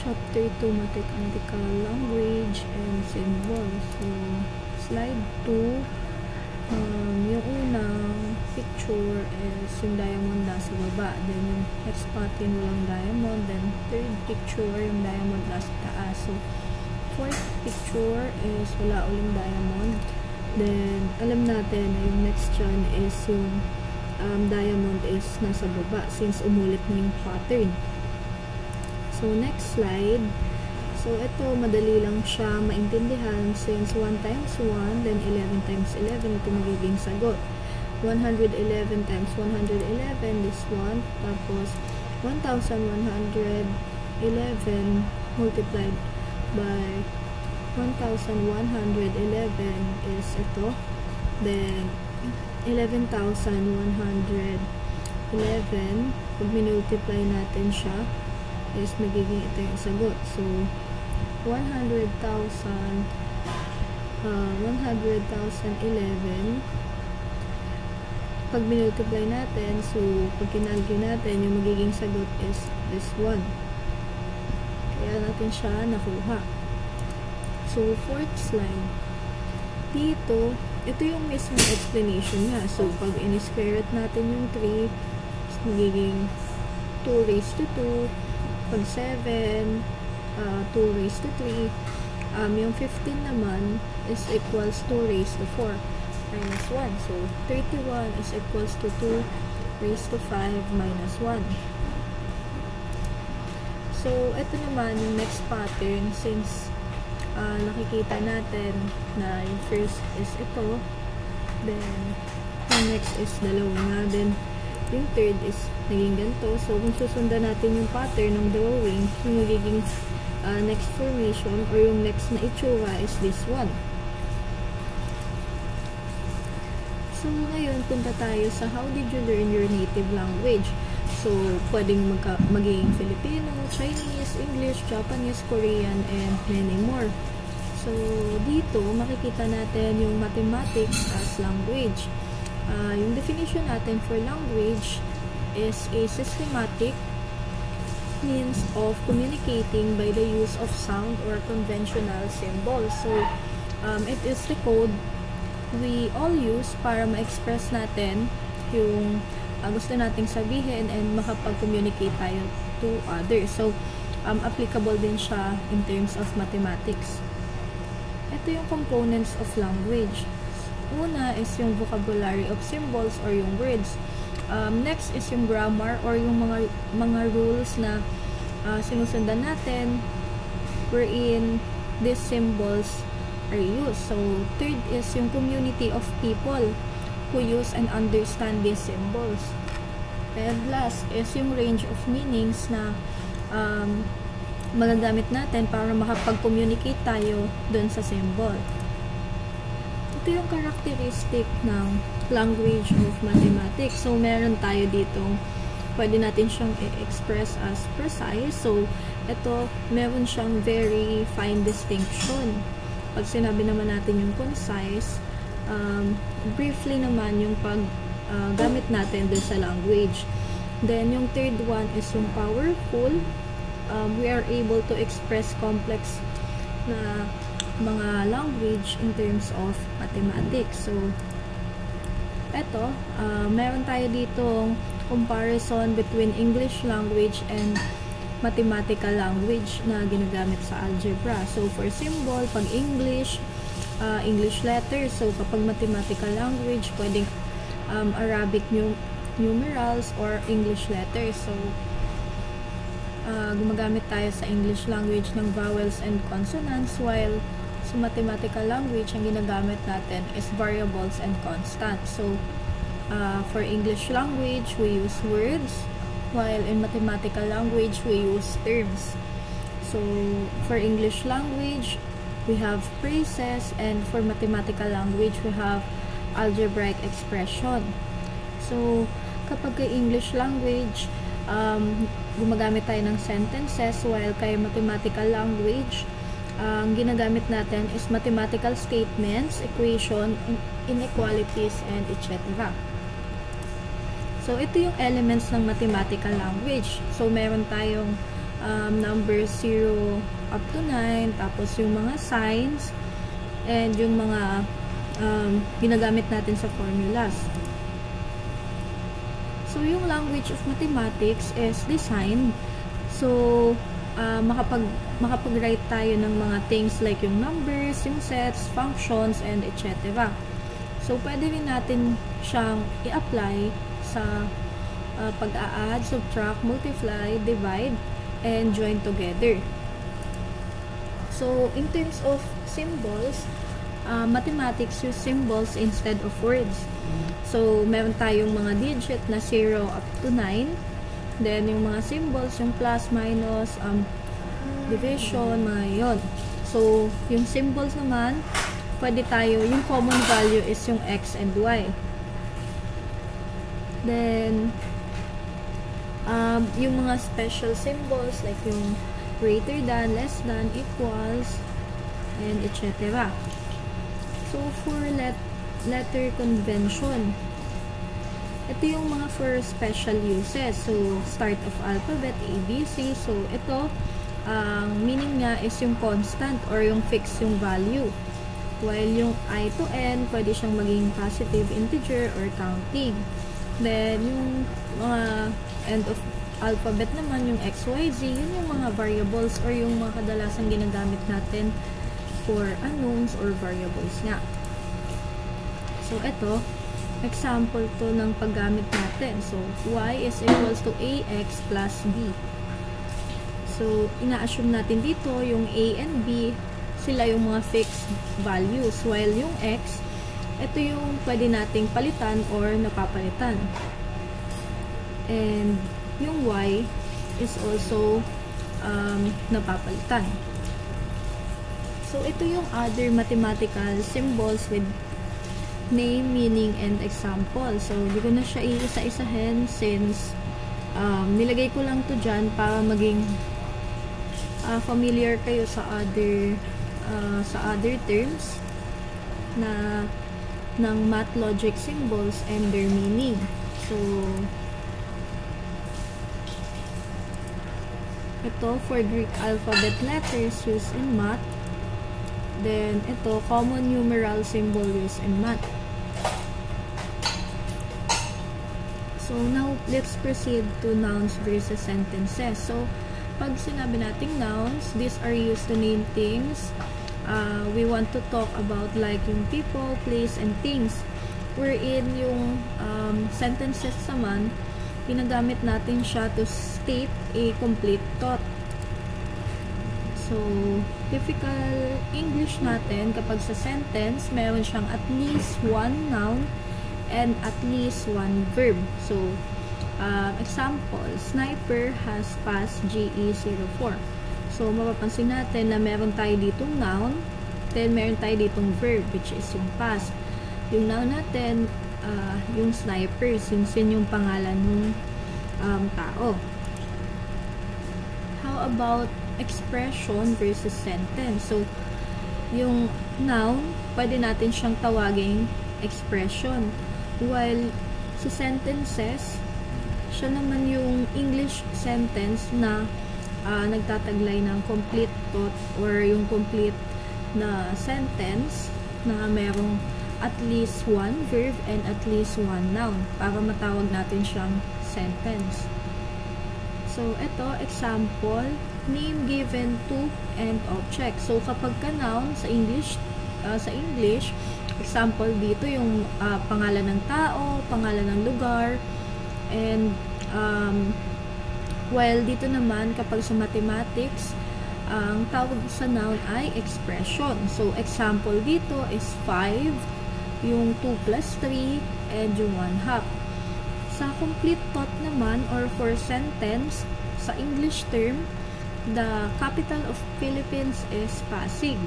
Chapter 2, Mathematical Language and Symbols. So, slide 2. Yung unang picture is yung diamond nasa baba. Then, yung next pattern walang diamond. Then, third picture, yung diamond nasa taas. So, fourth picture is wala uling diamond. Then, alam natin na yung next dyan is yung diamond is nasa baba since umulit na yung pattern. So, next slide. So, ito, madali lang siya maintindihan since 1 times 1, then 11 times 11, ito magiging sagot. 111 times 111, this one. Tapos, 1,111 multiplied by 1,111 is ito. Then, 11,111, pag minultiply natin siya, is magiging ito yung sagot. So, 100,011 pag minultiply natin, so, pag kinalculate natin, yung magiging sagot is this one. Kaya natin siya nakuha. So, fourth slide. Dito, ito yung mismo explanation niya. So, pag in-square root natin yung 3, magiging 2 raised to 2. Pag 7, 2 raised to 3. Yung 15 naman is equals 2 raised to 4 minus 1. So, 31 is equals to 2 raised to 5 minus 1. So, ito naman yung next pattern since nakikita natin na yung first is ito. Then, yung next is dalawa nga. Then, yung third is naging ganito. So, kung susundan natin yung pattern ng drawing, yung magiging next formation or yung next na itsura is this one. So, ngayon, punta tayo sa how did you learn your native language? So, pwedeng maging Filipino, Chinese, English, Japanese, Korean, and many more. So, dito, makikita natin yung mathematics as language. Yung definition natin for language is a systematic means of communicating by the use of sound or conventional symbols. So, it is the code we all use para ma-express natin yung gusto nating sabihin and makapag-communicate tayo to others. So, applicable din siya in terms of mathematics. Ito yung components of language. Una is yung vocabulary of symbols or yung words. Next is yung grammar or yung mga rules na sinusundan natin wherein these symbols are used. So, third is yung community of people who use and understand these symbols. And last is yung range of meanings na magagamit natin para makapag-communicate tayo dun sa symbol. Ito yung characteristic ng language of mathematics. So, meron tayo dito, pwede natin siyang i-express as precise. So, ito, meron siyang very fine distinction. Pag sinabi naman natin yung concise, briefly naman yung paggamit natin dun sa language. Then, yung third one is yung powerful. We are able to express complex na mga language in terms of mathematics. So, eto, meron tayo ditong comparison between English language and mathematical language na ginagamit sa algebra. So, for symbol, pag English, English letters. So, kapag mathematical language, pwedeng Arabic numerals or English letters. So, gumagamit tayo sa English language ng vowels and consonants, while sa mathematical language, ang ginagamit natin is variables and constants. So, for English language, we use words, while in mathematical language, we use terms. So, for English language, we have phrases, and for mathematical language, we have algebraic expression. So, kapag kay English language, gumagamit tayo ng sentences, while kay mathematical language, ang ginagamit natin is mathematical statements, equation, inequalities, and etc. So, ito yung elements ng mathematical language. So, meron tayong number 0 up to 9, tapos yung mga signs, and yung mga ginagamit natin sa formulas. So, yung language of mathematics is design. So, makapag-write tayo ng mga things like yung numbers, yung sets, functions, and etc. So, pwede rin natin siyang i-apply sa pag-a-add, subtract, multiply, divide, and join together. So, in terms of symbols, mathematics use symbols instead of words. So, meron tayong mga digit na 0 up to 9. Then, yung mga symbols, yung plus, minus, division, mga yon. So, yung symbols naman, pwede tayo, yung common value is yung x and y. Then, yung mga special symbols, like yung greater than, less than, equals, and etc. So, for letter convention, ito yung mga for special uses. So, start of alphabet, A, B, C. So, ito, meaning nga is yung constant or yung fixed yung value. While yung I to N, pwede siyang maging positive integer or counting. Then, yung mga end of alphabet naman, yung X, Y, Z, yun yung mga variables or yung mga kadalasang ginagamit natin for unknowns or variables nga. So, ito, example to ng paggamit natin. So, y is equals to ax plus b. So, ina-assume natin dito yung a and b, sila yung mga fixed values. While yung x, ito yung pwede nating palitan or napapalitan. And yung y is also napapalitan. So, ito yung other mathematical symbols with name, meaning, and example. So, hindi ko na siya iisa-isahin since nilagay ko lang to dyan para maging familiar kayo sa other terms na ng math logic symbols and their meaning. So, ito for Greek alphabet letters used in math. Then, ito, common numeral symbol used in math. So, now, let's proceed to nouns versus sentences. So, pag sinabi nating nouns, these are used to name things. We want to talk about like yung people, place, and things. Wherein yung sentences naman, ginagamit natin siya to state a complete thought. So, typical English natin, kapag sa sentence, meron siyang at least one noun and at least one verb. So, example, sniper has passed GE04. So, mapapansin natin na meron tayo ditong noun, then meron tayo ditong verb, which is yung past. Yung noun natin, yung sniper, since yun yung pangalan ng tao. How about expression versus sentence? So, yung noun, pwede natin siyang tawaging expression. While sa sentences, siya naman yung English sentence na nagtataglay ng complete thought or yung complete na sentence na merong at least one verb and at least one noun para matawag natin siyang sentence. So, ito, example, name given to and object. So, kapag ka noun sa English, example dito yung pangalan ng tao, pangalan ng lugar, and while dito naman kapag sa mathematics, ang tawag sa noun ay expression. So, example dito is 5, yung 2 plus 3, and yung 1/2. Sa complete thought naman or for sentence, sa English term, the capital of Philippines is Pasig.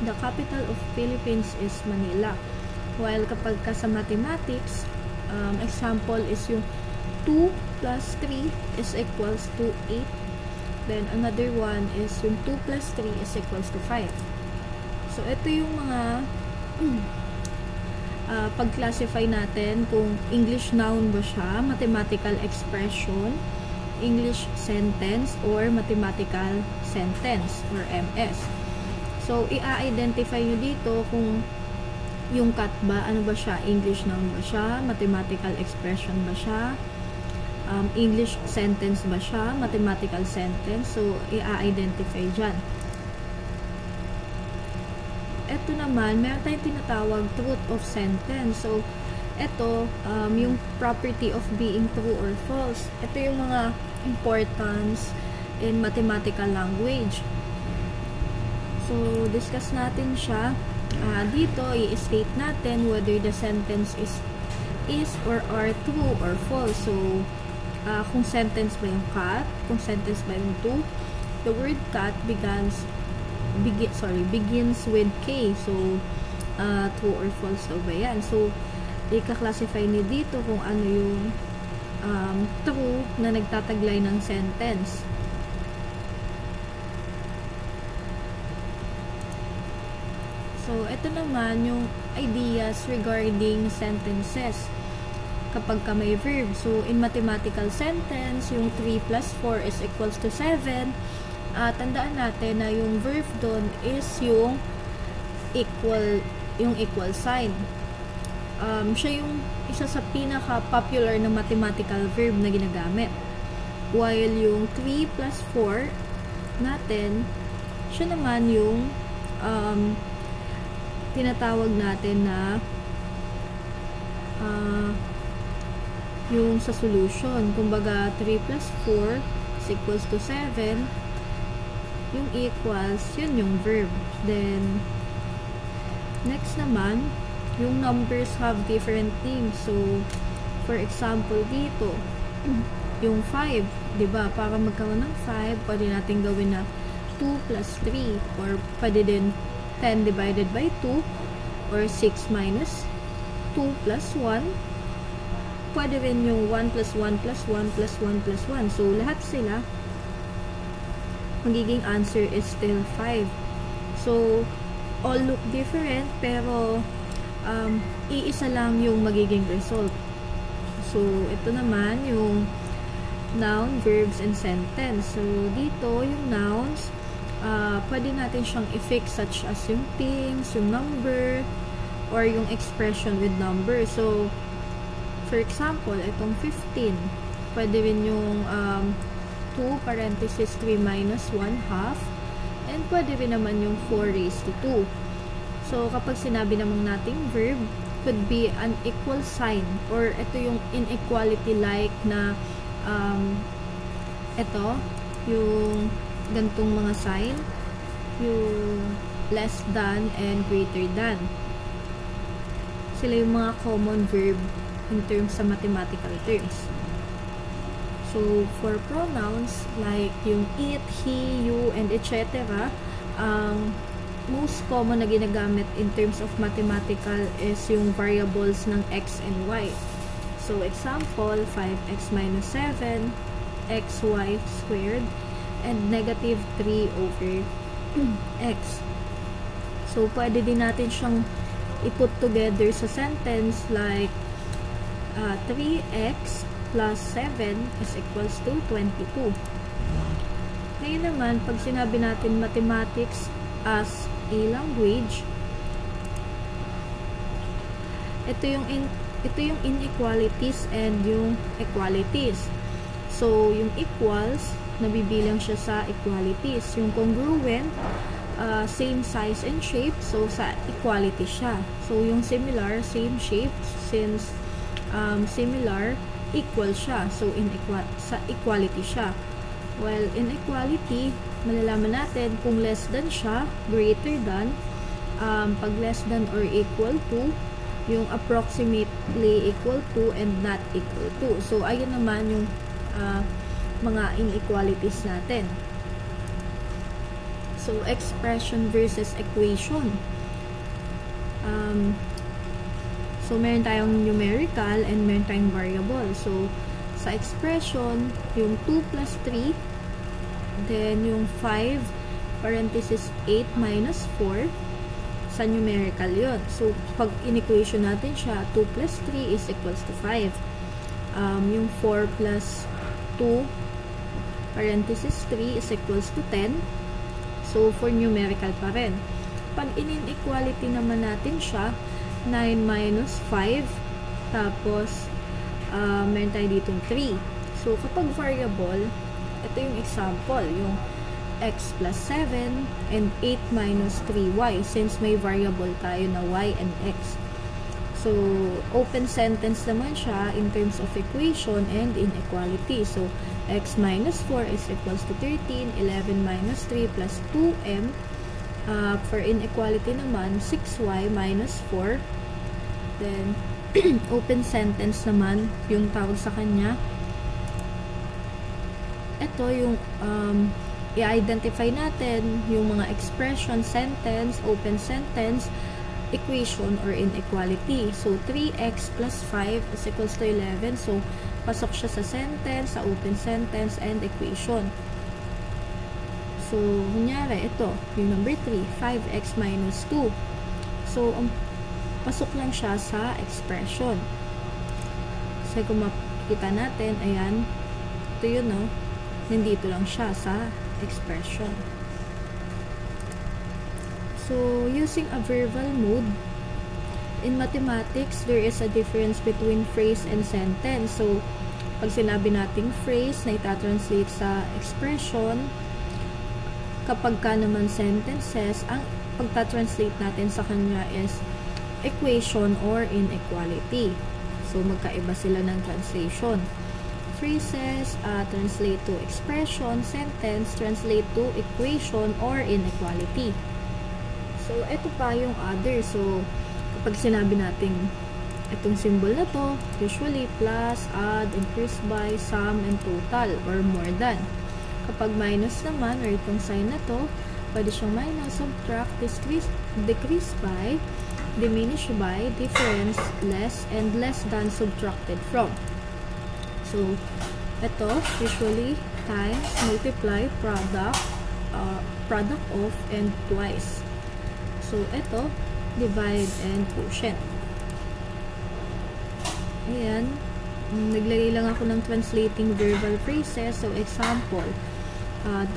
The capital of Philippines is Manila. While kapag ka sa mathematics, example is yung 2 plus 3 is equals to 8. Then, another one is yung 2 plus 3 is equals to 5. So, ito yung mga pag-classify natin kung English noun ba siya, mathematical expression, English sentence or mathematical sentence or MS. So, i-identify nyo dito kung yung cut ba, ano ba siya? English noun ba siya? Mathematical expression ba siya? English sentence ba siya? Mathematical sentence? So, i-identify dyan. Ito naman, meron tayong tinatawag truth of sentence. So, ito, yung property of being true or false. Ito yung mga importance in mathematical language. So, discuss natin siya. Dito, i-state natin whether the sentence is or are true or false. So, kung sentence ba yung cat, kung sentence ba yung to, the word cat begins with K. So, true or false daw ba yan? So, i-classify niyo dito kung ano yung true na nagtataglay ng sentence. So, ito naman yung ideas regarding sentences. Kapag ka may verb. So, in mathematical sentence, yung 3 plus 4 is equals to 7. Tandaan natin na yung verb doon is yung equal sign. Siya yung isa sa pinaka-popular na mathematical verb na ginagamit. While yung 3 plus 4 natin, siya naman yung tinatawag natin na yung sa solution. Kumbaga, 3 plus 4 is equals to 7. Yung equals, yun yung verb. Then, next naman, yung numbers have different names. So, for example, dito, yung 5, diba? Para magkaroon ng 5, pwede natin gawin na 2 plus 3. Or pwede din 10 divided by 2. Or 6 minus 2 plus 1. Pwede rin yung 1 plus 1 plus 1 plus 1 plus 1. So, lahat sila, magiging answer is still 5. So, all look different, pero iisa lang yung magiging result. So, ito naman yung noun, verbs, and sentence. So, dito, yung nouns, pwede natin siyang i-fix such as yung things, yung number, or yung expression with number. So, for example, itong 15, pwede rin yung 2 parenthesis 3 minus 1 half, and pwede rin naman yung 4 raised to 2. So, kapag sinabi namang nating verb, could be an equal sign, or ito yung inequality like na ito, yung gantong mga sign, yung less than and greater than. Sila yung mga common verb in terms sa mathematical terms. So, for pronouns, like yung it, he, you, and etc., most common na ginagamit in terms of mathematical is yung variables ng x and y. So, example, 5x minus 7, xy squared, and negative 3 over x. So, pwede din natin siyang i-put together sa sentence like 3x plus 7 is equals to 22. Ngayon naman, pag sinabi natin mathematics as a language, ito yung inequalities and yung equalities. So, yung equals, nabibilang siya sa equalities. Yung congruent, same size and shape, so sa equality siya. So, yung similar, same shape, since similar, equal siya. So, sa equality siya. Well, inequality, malalaman natin kung less than siya, greater than, pag less than or equal to, yung approximately equal to, and not equal to. So, ayun naman yung mga inequalities natin. So, expression versus equation. So, meron tayong numerical and meron tayong variable. So, sa expression, yung 2 plus 3, then yung 5, parenthesis 8 minus 4, sa numerical yun. So, pag in-equation natin siya, 2 plus 3 is equals to 5. Yung 4 plus 2 parenthesis 3 is equals to 10. So, for numerical pa rin. Pag in-inequality naman natin siya, 9 minus 5, tapos, meron tayo ditong 3. So, kapag variable, ito yung example, yung x plus 7 and 8 minus 3y, since may variable tayo na y and x. So, open sentence naman siya in terms of equation and inequality. So, x minus 4 is equals to 13, 11 minus 3 plus 2m. For inequality naman, 6y minus 4. Then, open sentence naman, yung tawag sa kanya. Ito yung i-identify natin yung mga expression, sentence, open sentence, equation, or inequality. So, 3x plus 5 is equals to 11. So, pasok siya sa sentence, sa open sentence, and equation. So, kunyari, ito, yung number 3, 5x minus 2. So, pasok lang siya sa expression. So, kung makikita natin, ayan, ito yun, no? Nandito lang siya sa expression. So, using a verbal mode, in mathematics, there is a difference between phrase and sentence. So, pag sinabi nating phrase na itatranslate sa expression, kapag ka naman sentences, ang pagtatranslate natin sa kanya is equation or inequality. So, magkaiba sila ng translation. Phrases translate to expression, sentence translate to equation or inequality. So, ito pa yung other. So, kapag sinabi natin itong symbol na to, usually plus, add, increase by, sum, and total, or more than. Kapag minus naman, or itong sign na to, pwede siyang minus, subtract, decrease by, diminish by, difference, less, and less than subtracted from. So, ito, usually, times, multiply, product of, and twice. So, ito, divide and quotient. Ayan. Naglagay lang ako ng translating verbal phrases. So, example,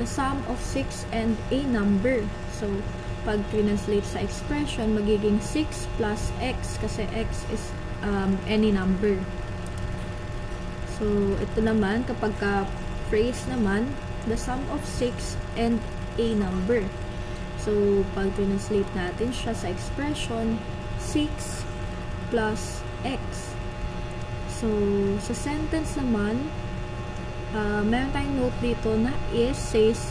the sum of 6 and a number. So, pag translate sa expression, magiging 6 plus x kasi x is any number. So, ito naman, kapag ka-phrase naman, the sum of 6 and a number. So, pag translate natin siya sa expression, 6 plus x. So, sa sentence naman, meron tayong note dito na is says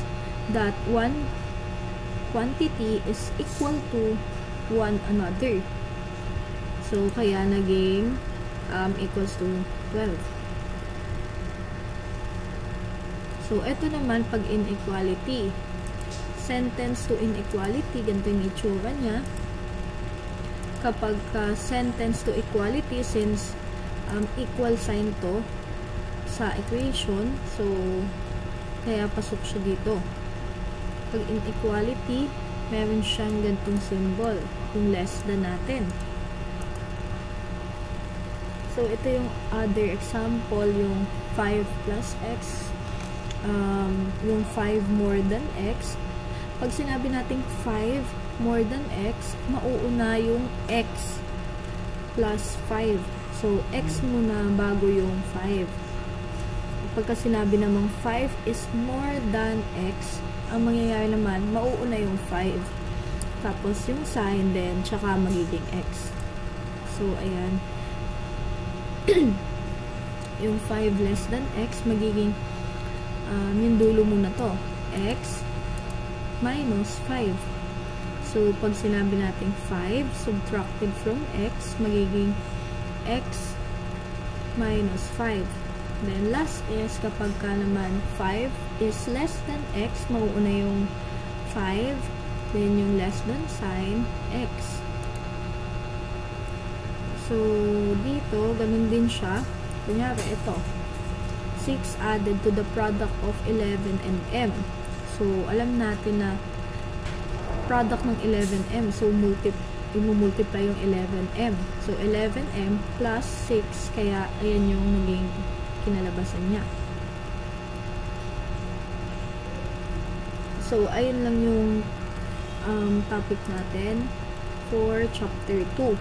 that one quantity is equal to one another. So, kaya naging equals to 12. So, ito naman pag inequality. Sentence to inequality, ganito yung itsura niya. Kapag sentence to equality, since equal sign to sa equation, so, kaya pasok siya dito. Pag inequality, meron siyang ganitong symbol, yung less than natin. So, ito yung other example, yung 5 plus x, yung 5 more than x. Pag sinabi natin 5 more than x, mauuna yung x plus 5. So, x muna bago yung 5. Pagka sinabi namang 5 is more than x, ang mangyayari naman, mauuna yung 5. Tapos, yung sign din, tsaka magiging x. So, ayan. Yung 5 less than x, magiging yung dulo muna to, x minus 5. So, pag sinabi natin 5 subtracted from x, magiging x minus 5. Then, last is, kapag ka naman 5 is less than x, mauuna yung 5, then yung less than sign, x. So, dito, ganun din siya. Kunyari, ito. 6 added to the product of 11 and m. So, alam natin na product ng 11m. So, i-multiply yung 11m. So, 11m plus 6. Kaya, ayan yung naging kinalabasan niya. So, ayun lang yung topic natin for chapter 2.